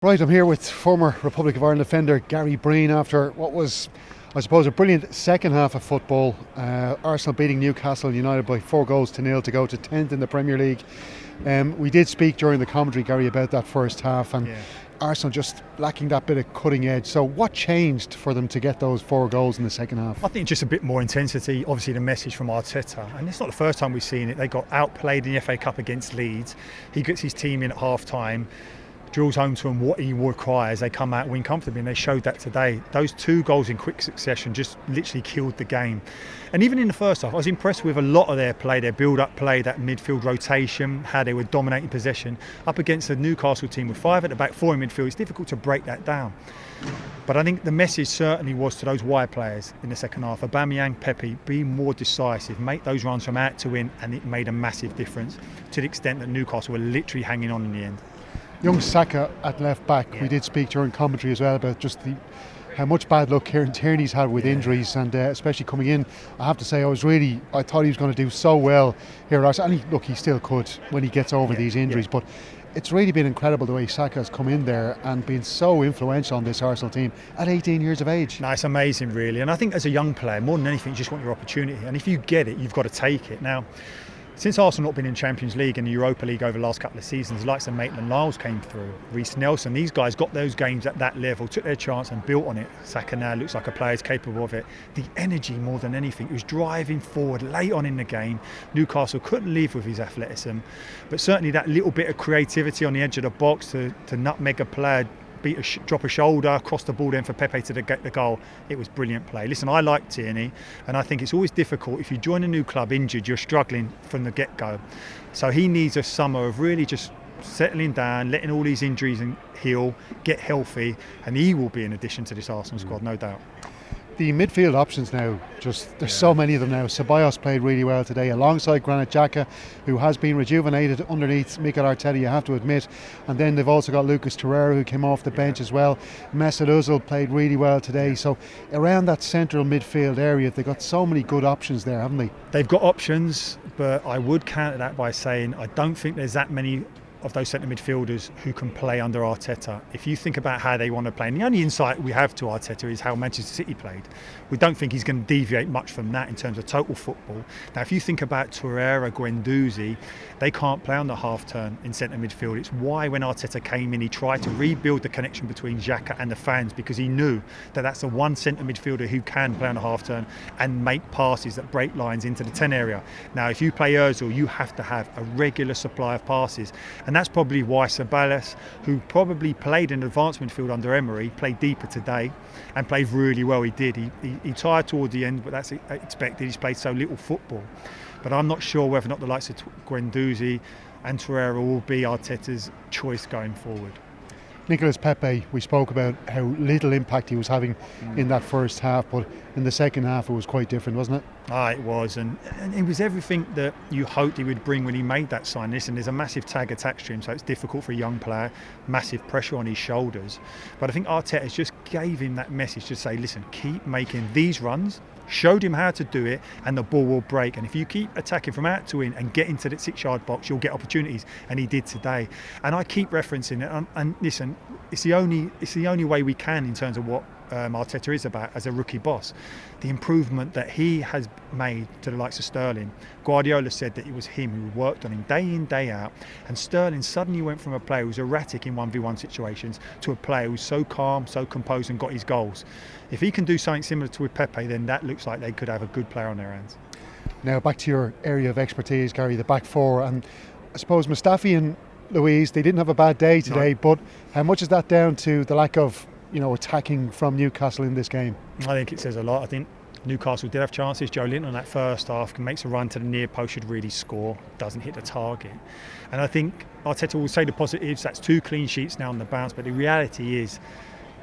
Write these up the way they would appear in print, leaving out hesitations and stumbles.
Right, I'm here with former Republic of Ireland defender Gary Breen after what was, I suppose, a brilliant second half of football. Arsenal beating Newcastle United by 4-0 to go to 10th in the Premier League. We did speak during the commentary, Gary, about that first half and Arsenal just lacking that bit of cutting edge. So what changed for them to get those 4 goals in the second half? I think just a bit more intensity. Obviously the message from Arteta, and it's not the first time we've seen it. They got outplayed in the FA Cup against Leeds. He gets his team in at half time, drills home to him what he requires. They come out and win comfortably, and they showed that today. Those 2 goals in quick succession just literally killed the game. And even in the first half, I was impressed with a lot of their play, their build-up play, that midfield rotation, how they were dominating possession. Up against a Newcastle team with 5 at the back, 4 in midfield, it's difficult to break that down. But I think the message certainly was to those wide players in the second half. Aubameyang, Pepe, be more decisive, make those runs from out to in, and it made a massive difference to the extent that Newcastle were literally hanging on in the end. Young Saka at left back, we did speak during commentary as well about just how much bad luck Kieran Tierney's had with injuries, and especially coming in. I have to say, I thought he was going to do so well here. And he still could when he gets over these injuries, but it's really been incredible the way Saka's come in there and been so influential on this Arsenal team at 18 years of age. No, it's amazing really, and I think as a young player, more than anything, you just want your opportunity, and if you get it, you've got to take it. Now, since Arsenal not been in Champions League and the Europa League over the last couple of seasons, the likes of Maitland-Niles came through, Reece Nelson, these guys got those games at that level, took their chance and built on it. Saka now looks like a player who's capable of it. The energy more than anything, he was driving forward late on in the game. Newcastle couldn't leave with his athleticism, but certainly that little bit of creativity on the edge of the box to nutmeg a player, drop a shoulder, cross the ball then for Pepe to get the goal. It was brilliant play. Listen, I like Tierney, and I think it's always difficult if you join a new club injured, you're struggling from the get-go. So he needs a summer of really just settling down, letting all these injuries heal, get healthy, and he will be an addition to this Arsenal squad, no doubt. The midfield options now, there's so many of them now. Ceballos played really well today alongside Granit Xhaka, who has been rejuvenated underneath Mikel Arteta, you have to admit. And then they've also got Lucas Torreira, who came off the bench as well. Mesut Ozil played really well today. So around that central midfield area, they've got so many good options there, haven't they? They've got options, but I would counter that by saying I don't think there's that many of those centre midfielders who can play under Arteta. If you think about how they want to play, and the only insight we have to Arteta is how Manchester City played, we don't think he's going to deviate much from that in terms of total football. Now, if you think about Torreira, Guendouzi, they can't play on the half turn in centre midfield. It's why when Arteta came in, he tried to rebuild the connection between Xhaka and the fans, because he knew that that's the one centre midfielder who can play on the half turn and make passes that break lines into the 10 area. Now, if you play Ozil, you have to have a regular supply of passes. And that's probably why Ceballos, who probably played in advanced midfield under Emery, played deeper today and played really well. He did. He tired toward the end, but that's expected. He's played so little football. But I'm not sure whether or not the likes of Guendouzi and Torreira will be Arteta's choice going forward. Nicolas Pepe, we spoke about how little impact he was having in that first half, but in the second half it was quite different, wasn't it? It was, and it was everything that you hoped he would bring when he made that sign. Listen, there's a massive tag attached to him, so it's difficult for a young player, massive pressure on his shoulders. But I think Arteta just gave him that message to say, listen, keep making these runs, showed him how to do it, and the ball will break. And if you keep attacking from out to in and get into the 6-yard box, you'll get opportunities, and he did today. And I keep referencing it, and listen, it's the only way we can in terms of what Arteta is about as a rookie boss. The improvement that he has made to the likes of Sterling. Guardiola said that it was him who worked on him day in, day out, and Sterling suddenly went from a player who was erratic in 1v1 situations to a player who's so calm, so composed and got his goals. If he can do something similar to with Pepe, then that looks like they could have a good player on their hands. Now back to your area of expertise, Gary, the back four, and I suppose Mustafi and Luiz, they didn't have a bad day today, but how much is that down to the lack of attacking from Newcastle in this game? I think it says a lot. I think Newcastle did have chances. Joe Linton on that first half makes a run to the near post, should really score, doesn't hit the target. And I think Arteta will say the positives, that's 2 clean sheets now on the bounce, but the reality is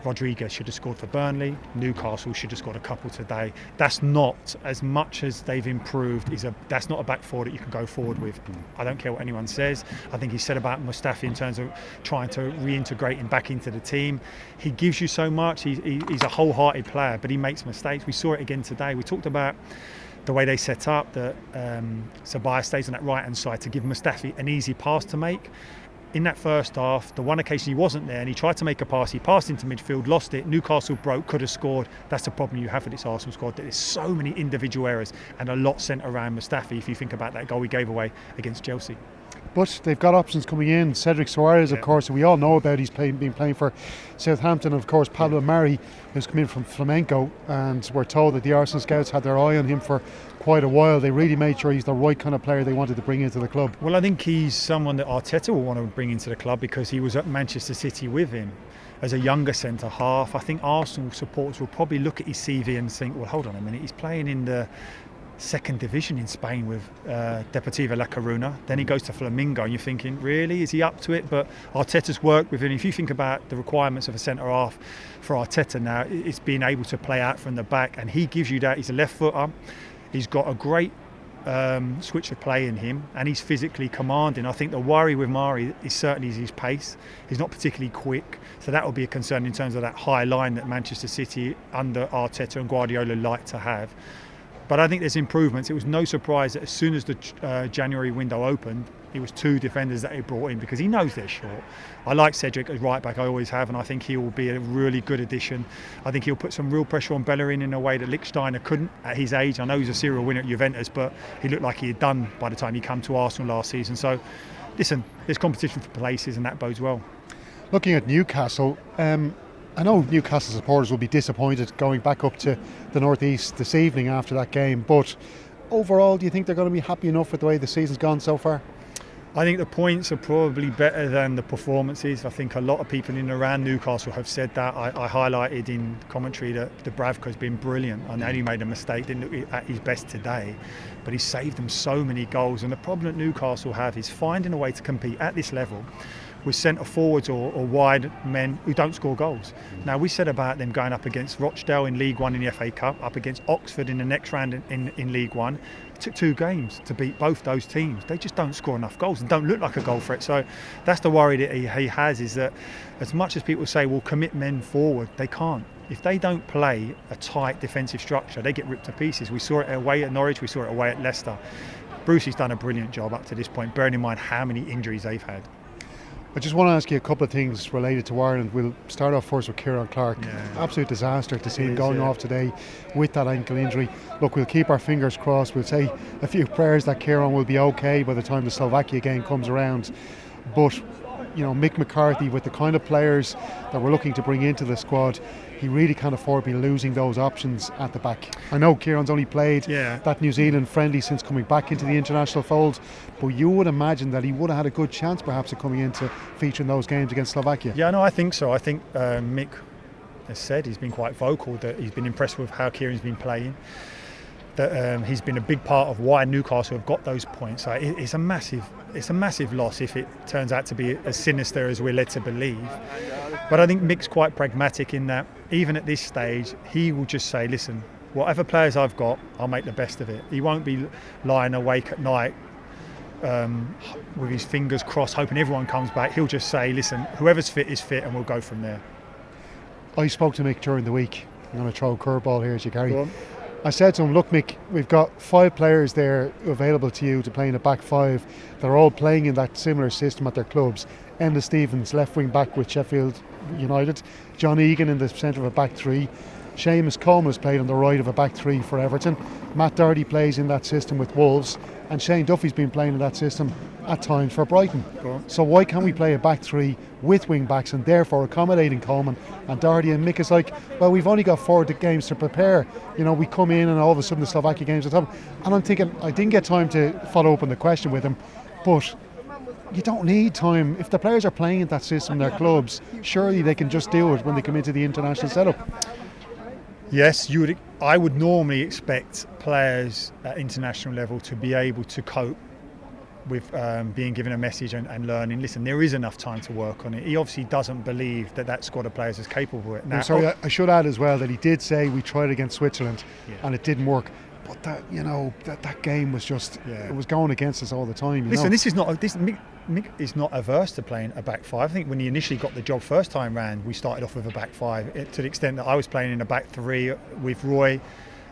Rodriguez should have scored for Burnley. Newcastle should have scored a couple today. That's not, as much as they've improved, that's not a back four that you can go forward with. I don't care what anyone says. I think he said about Mustafi in terms of trying to reintegrate him back into the team. He gives you so much. He's a wholehearted player, but he makes mistakes. We saw it again today. We talked about the way they set up, that Ceballos stays on that right-hand side to give Mustafi an easy pass to make. in that first half, the one occasion he wasn't there and he tried to make a pass, he passed into midfield, lost it, Newcastle broke, could have scored. That's the problem you have with this Arsenal squad, that there's so many individual errors and a lot sent around Mustafi if you think about that goal he gave away against Chelsea. But they've got options coming in. Cedric Soares, of course, who we all know about. He's been playing for Southampton. And of course, Pablo Mari, who's come in from Flamenco. And we're told that the Arsenal scouts had their eye on him for quite a while. They really made sure he's the right kind of player they wanted to bring into the club. Well, I think he's someone that Arteta will want to bring into the club because he was at Manchester City with him as a younger centre half. I think Arsenal supporters will probably look at his CV and think, well, hold on a minute, he's playing in the second division in Spain with Deportivo La Coruna. Then he goes to Flamengo and you're thinking, really, is he up to it? But Arteta's worked with him. If you think about the requirements of a centre half for Arteta now, it's being able to play out from the back, and he gives you that. He's a left footer, he's got a great switch of play in him, and he's physically commanding. I think the worry with Mari is certainly his pace. He's not particularly quick, so that will be a concern in terms of that high line that Manchester City under Arteta and Guardiola like to have. But I think there's improvements. It was no surprise that as soon as the January window opened, it was two defenders that he brought in because he knows they're short. I like Cedric as right back, I always have, and I think he will be a really good addition. I think he'll put some real pressure on Bellerin in a way that Lichtsteiner couldn't at his age. I know he's a serial winner at Juventus, but he looked like he had done by the time he came to Arsenal last season. So, listen, there's competition for places, and that bodes well. Looking at Newcastle, I know Newcastle supporters will be disappointed going back up to the northeast this evening after that game, but overall, do you think they're going to be happy enough with the way the season's gone so far? I think the points are probably better than the performances. I think a lot of people in and around Newcastle have said that. I highlighted in commentary that Dubravka's been brilliant. I know he made a mistake, didn't look at his best today, but he saved them so many goals. And the problem that Newcastle have is finding a way to compete at this level with centre forwards or wide men who don't score goals. Now, we said about them going up against Rochdale in League One in the FA Cup, up against Oxford in the next round in League One. It took 2 games to beat both those teams. They just don't score enough goals and don't look like a goal threat. So that's the worry that he has, is that as much as people say, well, commit men forward, they can't. If they don't play a tight defensive structure, they get ripped to pieces. We saw it away at Norwich, we saw it away at Leicester. Brucey's done a brilliant job up to this point, bearing in mind how many injuries they've had. I just want to ask you a couple of things related to Ireland. We'll start off first with Kieran Clark. Absolute disaster to see him going off today with that ankle injury. Look, we'll keep our fingers crossed. We'll say a few prayers that Kieran will be okay by the time the Slovakia game comes around. But, you know, Mick McCarthy, with the kind of players that we're looking to bring into the squad, he really can't afford to be losing those options at the back. I know Kieran's only played that New Zealand friendly since coming back into the international fold, but you would imagine that he would have had a good chance perhaps of coming in to feature in those games against Slovakia. Yeah, no, I think so. I think Mick has said, he's been quite vocal, that he's been impressed with how Kieran's been playing, that he's been a big part of why Newcastle have got those points. So it's a massive loss if it turns out to be as sinister as we're led to believe. But I think Mick's quite pragmatic in that even at this stage, he will just say, listen, whatever players I've got, I'll make the best of it. He won't be lying awake at night with his fingers crossed, hoping everyone comes back. He'll just say, listen, whoever's fit is fit, and we'll go from there. I spoke to Mick during the week. I'm going to throw a curveball here as you carry. I said to him, look, Mick, we've got 5 players there available to you to play in a back 5. They're all playing in that similar system at their clubs. Enda Stevens, left wing back with Sheffield United. John Egan in the centre of a back 3. Seamus Coleman has played on the right of a back 3 for Everton. Matt Doherty plays in that system with Wolves. And Shane Duffy's been playing in that system at times for Brighton. So why can't we play a back 3 with wing backs and therefore accommodating Coleman and Doherty? And Mick is like, well, we've only got 4 games to prepare. You know, we come in and all of a sudden the Slovakia games are top. And I'm thinking, I didn't get time to follow up on the question with him, but you don't need time. If the players are playing in that system in their clubs, surely they can just do it when they come into the international setup. Yes, I would normally expect players at international level to be able to cope with being given a message and learning. Listen, there is enough time to work on it. He obviously doesn't believe that squad of players is capable of it. Now, I should add as well that he did say we tried against Switzerland and it didn't work. But that game was just it was going against us all the time. Listen, Mick is not averse to playing a back 5. I think when he initially got the job first time round, we started off with a back 5 to the extent that I was playing in a back 3 with Roy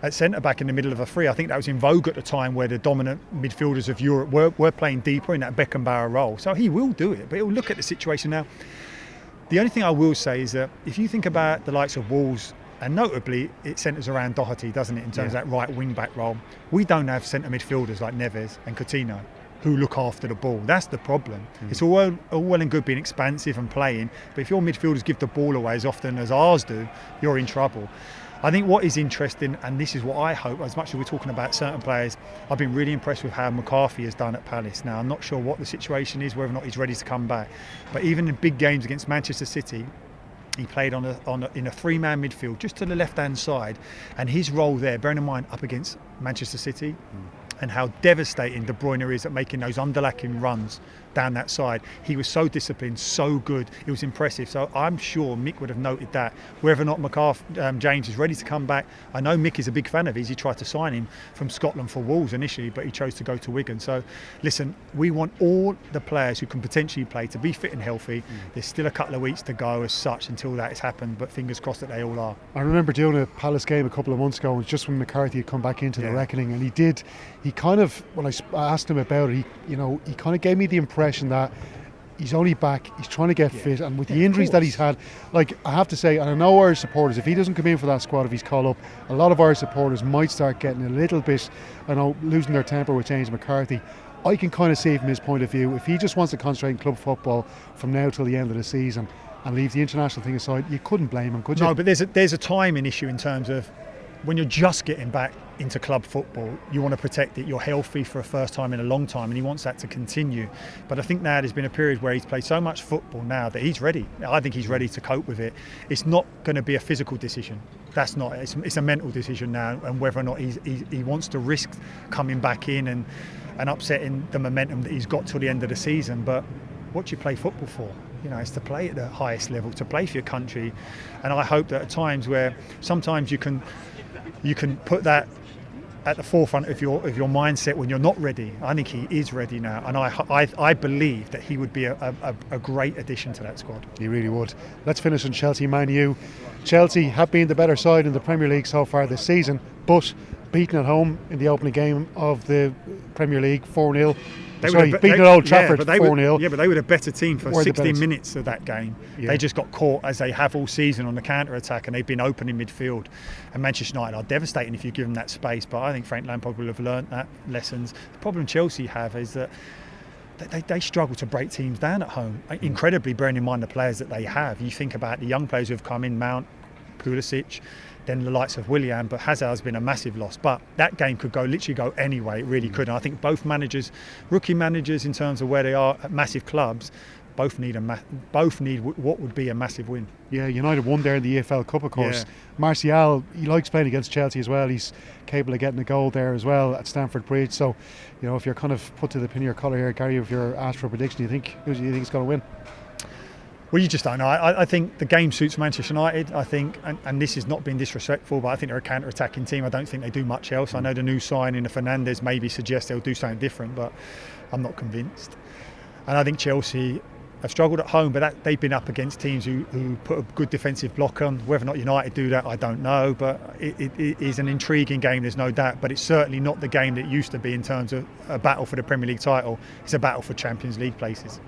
at centre-back in the middle of a three. I think that was in vogue at the time where the dominant midfielders of Europe were playing deeper in that Beckenbauer role. So he will do it, but he'll look at the situation now. The only thing I will say is that if you think about the likes of Wolves, and notably it centres around Doherty, doesn't it, in terms of that right wing-back role, we don't have centre midfielders like Neves and Coutinho who look after the ball. That's the problem. It's all well and good being expansive and playing, but if your midfielders give the ball away as often as ours do, you're in trouble. I think what is interesting, and this is what I hope, as much as we're talking about certain players, I've been really impressed with how McCarthy has done at Palace. Now, I'm not sure what the situation is, whether or not he's ready to come back, but even in big games against Manchester City, he played in a three-man midfield, just to the left-hand side, and his role there, bearing in mind up against Manchester City, and how devastating De Bruyne is at making those underlacking runs down that side. He was so disciplined, so good. It was impressive. So I'm sure Mick would have noted that. Whether or not James is ready to come back, I know Mick is a big fan of his. He tried to sign him from Scotland for Wolves initially, but he chose to go to Wigan. So listen, we want all the players who can potentially play to be fit and healthy. There's still a couple of weeks to go as such until that has happened, but fingers crossed that they all are. I remember doing a Palace game a couple of months ago, and just when McCarthy had come back into the reckoning, and he kind of, when I asked him about it, he kind of gave me the impression that he's only back, he's trying to get fit, and with the injuries that he's had, like, I have to say, and I know Irish supporters, if he doesn't come in for that squad, if he's called up, a lot of Irish supporters might start getting a little bit, losing their temper with James McCarthy. I can kind of see from his point of view, if he just wants to concentrate on club football from now till the end of the season and leave the international thing aside, you couldn't blame him, could you? No, but there's a timing issue in terms of when you're just getting back into club football, you want to protect it. You're healthy for a first time in a long time, and he wants that to continue. But I think now there's been a period where he's played so much football now that he's ready. I think he's ready to cope with it. It's not going to be a physical decision. That's not. It's a mental decision now, and whether or not he wants to risk coming back in and upsetting the momentum that he's got till the end of the season. But what do you play football for? It's to play at the highest level, to play for your country. And I hope that at times where sometimes you can put that at the forefront of your mindset when you're not ready. I think he is ready now, and I believe that he would be a great addition to that squad. He really would. Let's finish on Chelsea Man U. Chelsea have been the better side in the Premier League so far this season, but beaten at home in the opening game of the Premier League 4-0. Beaten at Old Trafford 4-0. Yeah, but they were the better team for 60 minutes of that game. Yeah. They just got caught, as they have all season, on the counter-attack, and they've been open in midfield. And Manchester United are devastating if you give them that space, but I think Frank Lampard will have learnt that lessons. The problem Chelsea have is that they struggle to break teams down at home, incredibly, bearing in mind the players that they have. You think about the young players who have come in, Mount, Pulisic, then the likes of Willian, but Hazard's been a massive loss. But that game could literally go anyway, it really could. And I think both managers, rookie managers in terms of where they are at massive clubs, both need what would be a massive win. Yeah, United won there in the EFL Cup, of course. Yeah. Martial, he likes playing against Chelsea as well. He's capable of getting a goal there as well at Stamford Bridge. So, if you're kind of put to the pin of your collar here, Gary, if you're asked for a prediction, who do you think is going to win? Well, you just don't know. I think the game suits Manchester United. I think, and this is not being disrespectful, but I think they're a counter-attacking team. I don't think they do much else. I know the new signing of Fernandes maybe suggests they'll do something different, but I'm not convinced. And I think Chelsea have struggled at home, but they've been up against teams who put a good defensive block on. Whether or not United do that, I don't know, but it is an intriguing game, there's no doubt, but it's certainly not the game that it used to be in terms of a battle for the Premier League title. It's a battle for Champions League places.